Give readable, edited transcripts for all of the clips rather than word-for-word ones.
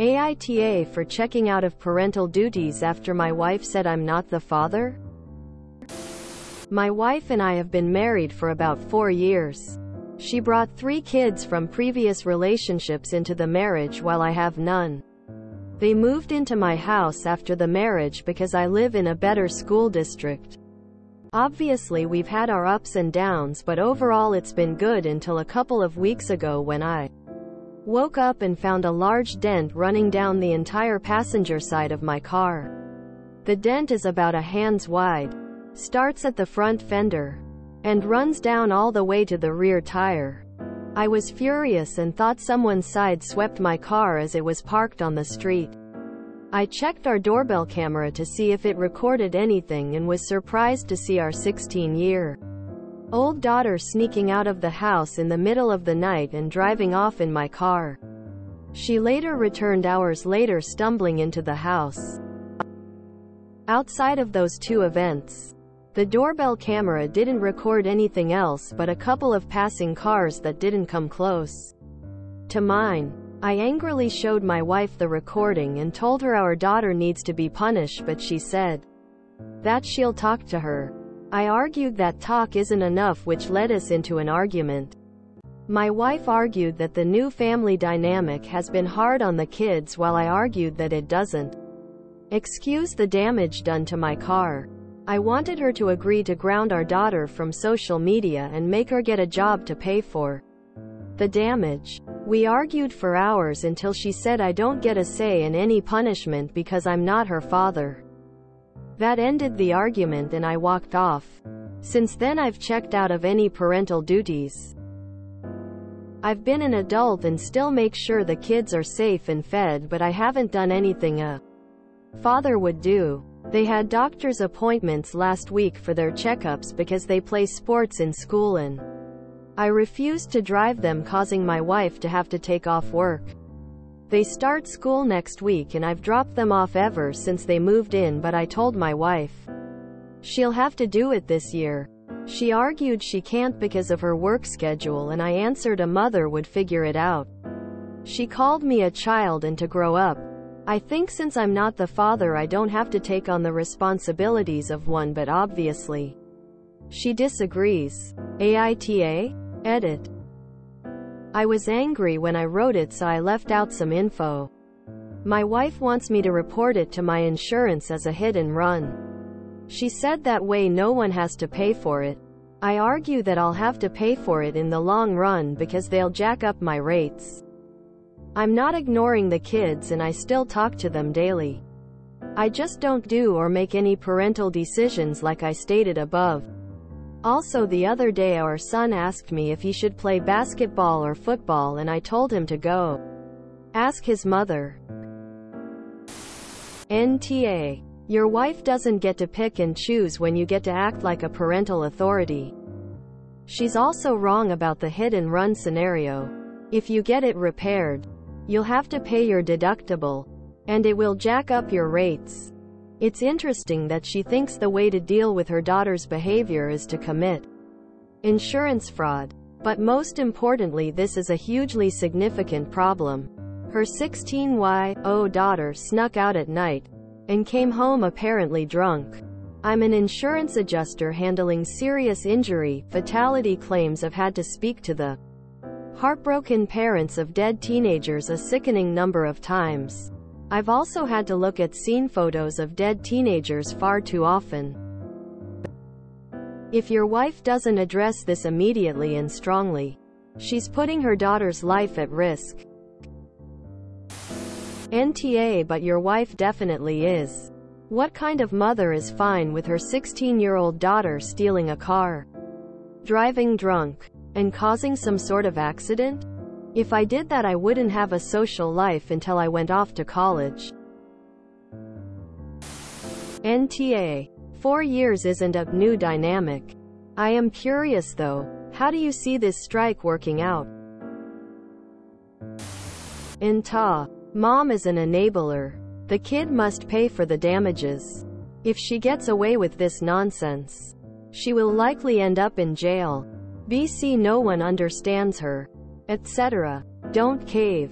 AITA for checking out of parental duties after my wife said I'm not the father? My wife and I have been married for about 4 years. She brought 3 kids from previous relationships into the marriage while I have none. They moved into my house after the marriage because I live in a better school district. Obviously we've had our ups and downs, but overall it's been good until a couple of weeks ago when I woke up and found a large dent running down the entire passenger side of my car. The dent is about a hand's wide, starts at the front fender, and runs down all the way to the rear tire. I was furious and thought someone side-swept my car as it was parked on the street. I checked our doorbell camera to see if it recorded anything and was surprised to see our 16-year-old daughter sneaking out of the house in the middle of the night and driving off in my car. She later returned hours later stumbling into the house. Outside of those 2 events, the doorbell camera didn't record anything else but a couple of passing cars that didn't come close to mine. I angrily showed my wife the recording and told her our daughter needs to be punished, but she said that she'll talk to her. I argued that talk isn't enough, which led us into an argument. My wife argued that the new family dynamic has been hard on the kids while I argued that it doesn't excuse the damage done to my car. I wanted her to agree to ground our daughter from social media and make her get a job to pay for the damage. We argued for hours until she said I don't get a say in any punishment because I'm not her father. That ended the argument and I walked off. Since then I've checked out of any parental duties. I've been an adult and still make sure the kids are safe and fed, but I haven't done anything a father would do. They had doctor's appointments last week for their checkups because they play sports in school and I refused to drive them, causing my wife to have to take off work. They start school next week and I've dropped them off ever since they moved in, but I told my wife she'll have to do it this year. She argued she can't because of her work schedule and I answered a mother would figure it out. She called me a child and to grow up. I think since I'm not the father I don't have to take on the responsibilities of one, but obviously she disagrees. AITA? Edit. I was angry when I wrote it, so I left out some info. My wife wants me to report it to my insurance as a hit and run. She said that way no one has to pay for it. I argue that I'll have to pay for it in the long run because they'll jack up my rates. I'm not ignoring the kids and I still talk to them daily. I just don't do or make any parental decisions like I stated above. Also, the other day our son asked me if he should play basketball or football and I told him to go ask his mother. NTA. Your wife doesn't get to pick and choose when you get to act like a parental authority. She's also wrong about the hit and run scenario. If you get it repaired, you'll have to pay your deductible, and it will jack up your rates. It's interesting that she thinks the way to deal with her daughter's behavior is to commit insurance fraud. But most importantly, this is a hugely significant problem. Her 16-year-old daughter snuck out at night and came home apparently drunk. I'm an insurance adjuster handling serious injury, fatality claims. I've had to speak to the heartbroken parents of dead teenagers a sickening number of times. I've also had to look at scene photos of dead teenagers far too often. If your wife doesn't address this immediately and strongly, she's putting her daughter's life at risk. NTA. But your wife definitely is. What kind of mother is fine with her 16-year-old daughter stealing a car, driving drunk, and causing some sort of accident? If I did that I wouldn't have a social life until I went off to college. NTA. 4 years isn't a new dynamic. I am curious though, how do you see this strike working out? AITA. Mom is an enabler. The kid must pay for the damages. If she gets away with this nonsense, she will likely end up in jail. BC. No one understands her, etc. Don't cave.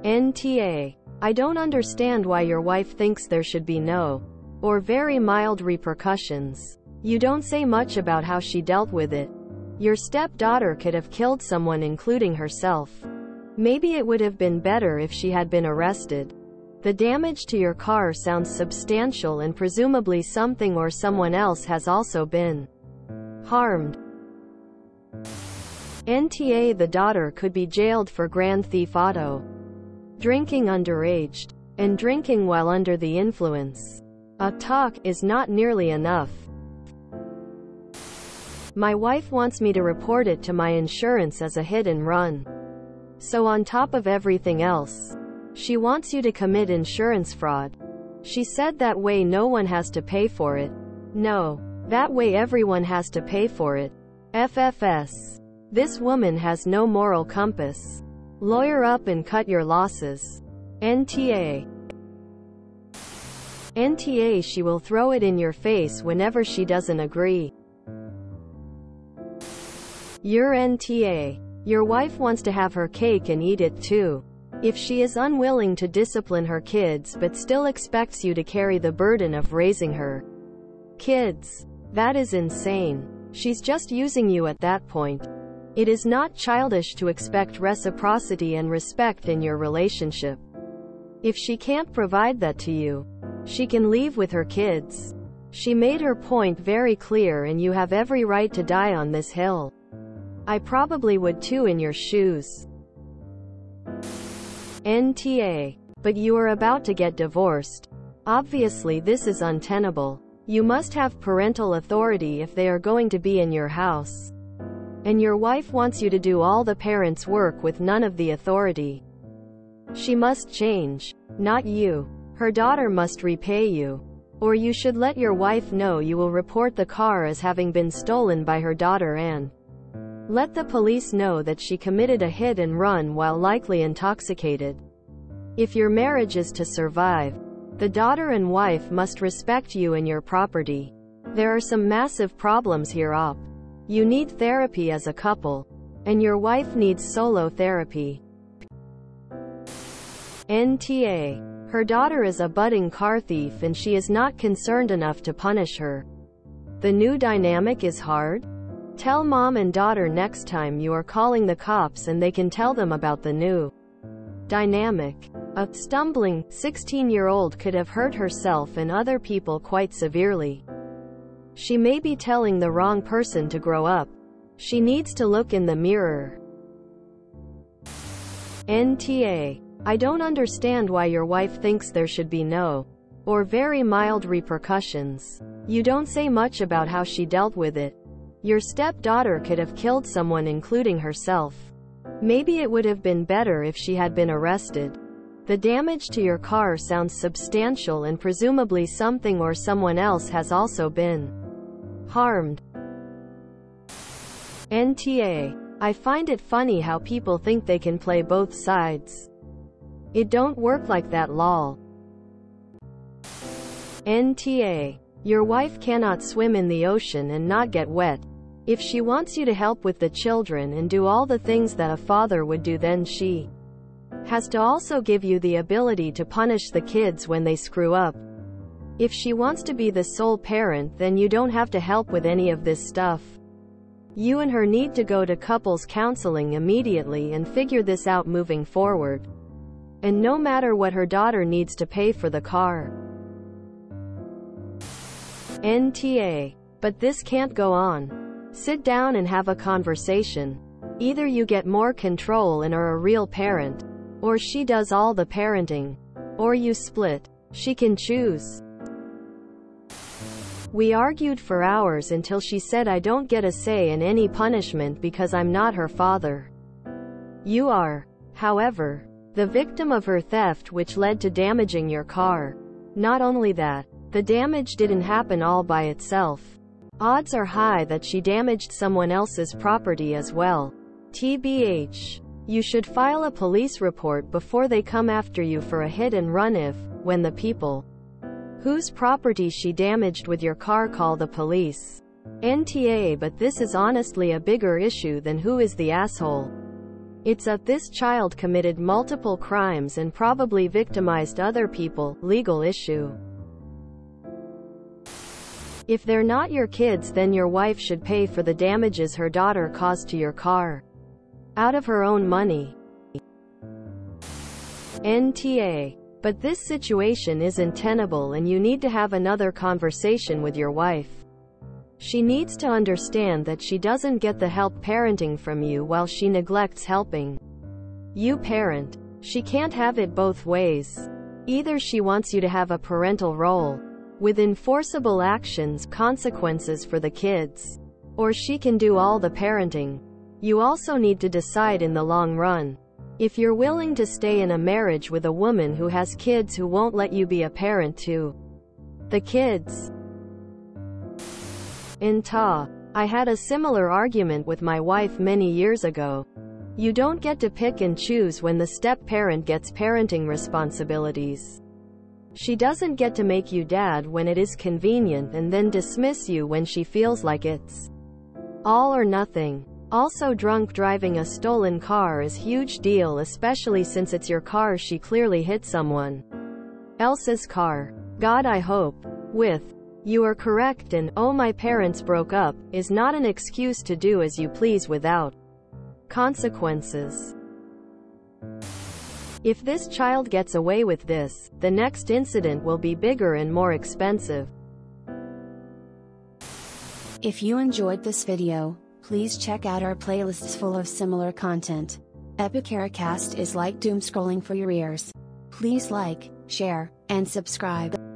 NTA. I don't understand why your wife thinks there should be no, or very mild repercussions. You don't say much about how she dealt with it. Your stepdaughter could have killed someone, including herself. Maybe it would have been better if she had been arrested. The damage to your car sounds substantial, and presumably something or someone else has also been harmed. NTA. The daughter could be jailed for grand theft auto, drinking underage, and drinking while under the influence. A talk is not nearly enough. My wife wants me to report it to my insurance as a hit and run. So on top of everything else, she wants you to commit insurance fraud. She said that way no one has to pay for it. No. That way everyone has to pay for it. FFS. This woman has no moral compass. Lawyer up and cut your losses. NTA. NTA. She will throw it in your face whenever she doesn't agree. Your NTA. Your wife wants to have her cake and eat it too. If she is unwilling to discipline her kids but still expects you to carry the burden of raising her kids, that is insane. She's just using you at that point. It is not childish to expect reciprocity and respect in your relationship. If she can't provide that to you, she can leave with her kids. She made her point very clear, and you have every right to die on this hill. I probably would too in your shoes. NTA. But you are about to get divorced. Obviously this is untenable. You must have parental authority if they are going to be in your house. And your wife wants you to do all the parents' work with none of the authority. She must change, not you. Her daughter must repay you. Or you should let your wife know you will report the car as having been stolen by her daughter and let the police know that she committed a hit and run while likely intoxicated. If your marriage is to survive, the daughter and wife must respect you and your property. There are some massive problems here. You need therapy as a couple, and your wife needs solo therapy. NTA. Her daughter is a budding car thief and she is not concerned enough to punish her. The new dynamic is hard? Tell mom and daughter next time you are calling the cops, and they can tell them about the new dynamic. A stumbling 16-year-old could have hurt herself and other people quite severely. She may be telling the wrong person to grow up. She needs to look in the mirror. NTA. I don't understand why your wife thinks there should be no, or very mild repercussions. You don't say much about how she dealt with it. Your stepdaughter could have killed someone, including herself. Maybe it would have been better if she had been arrested. The damage to your car sounds substantial, and presumably something or someone else has also been harmed. NTA. I find it funny how people think they can play both sides. It don't work like that, lol. NTA. Your wife cannot swim in the ocean and not get wet. If she wants you to help with the children and do all the things that a father would do, then she has to also give you the ability to punish the kids when they screw up. If she wants to be the sole parent, then you don't have to help with any of this stuff. You and her need to go to couples counseling immediately and figure this out moving forward. And no matter what, her daughter needs to pay for the car. NTA. But this can't go on. Sit down and have a conversation. Either you get more control and are a real parent, or she does all the parenting. Or you split. She can choose. We argued for hours until she said I don't get a say in any punishment because I'm not her father. You are, however, the victim of her theft, which led to damaging your car. Not only that, the damage didn't happen all by itself. Odds are high that she damaged someone else's property as well. TBH. You should file a police report before they come after you for a hit and run if, when the people whose property she damaged with your car call the police. NTA. But this is honestly a bigger issue than who is the asshole. It's that this child committed multiple crimes and probably victimized other people. Legal issue. If they're not your kids, then your wife should pay for the damages her daughter caused to your car. Out of her own money. NTA. But this situation isn't tenable and you need to have another conversation with your wife. She needs to understand that she doesn't get the help parenting from you while she neglects helping you parent. She can't have it both ways. Either she wants you to have a parental role, with enforceable actions, consequences for the kids, or she can do all the parenting. You also need to decide in the long run if you're willing to stay in a marriage with a woman who has kids who won't let you be a parent to the kids. AITA. I had a similar argument with my wife many years ago. You don't get to pick and choose when the step-parent gets parenting responsibilities. She doesn't get to make you dad when it is convenient and then dismiss you when she feels like it's all or nothing. Also, drunk driving a stolen car is huge deal, especially since it's your car. She clearly hit someone else's car. God, I hope with you are correct, and oh, my parents broke up is not an excuse to do as you please without consequences. If this child gets away with this, the next incident will be bigger and more expensive. If you enjoyed this video, please check out our playlists full of similar content. AmITheAsshole is like doom scrolling for your ears. Please like, share, and subscribe.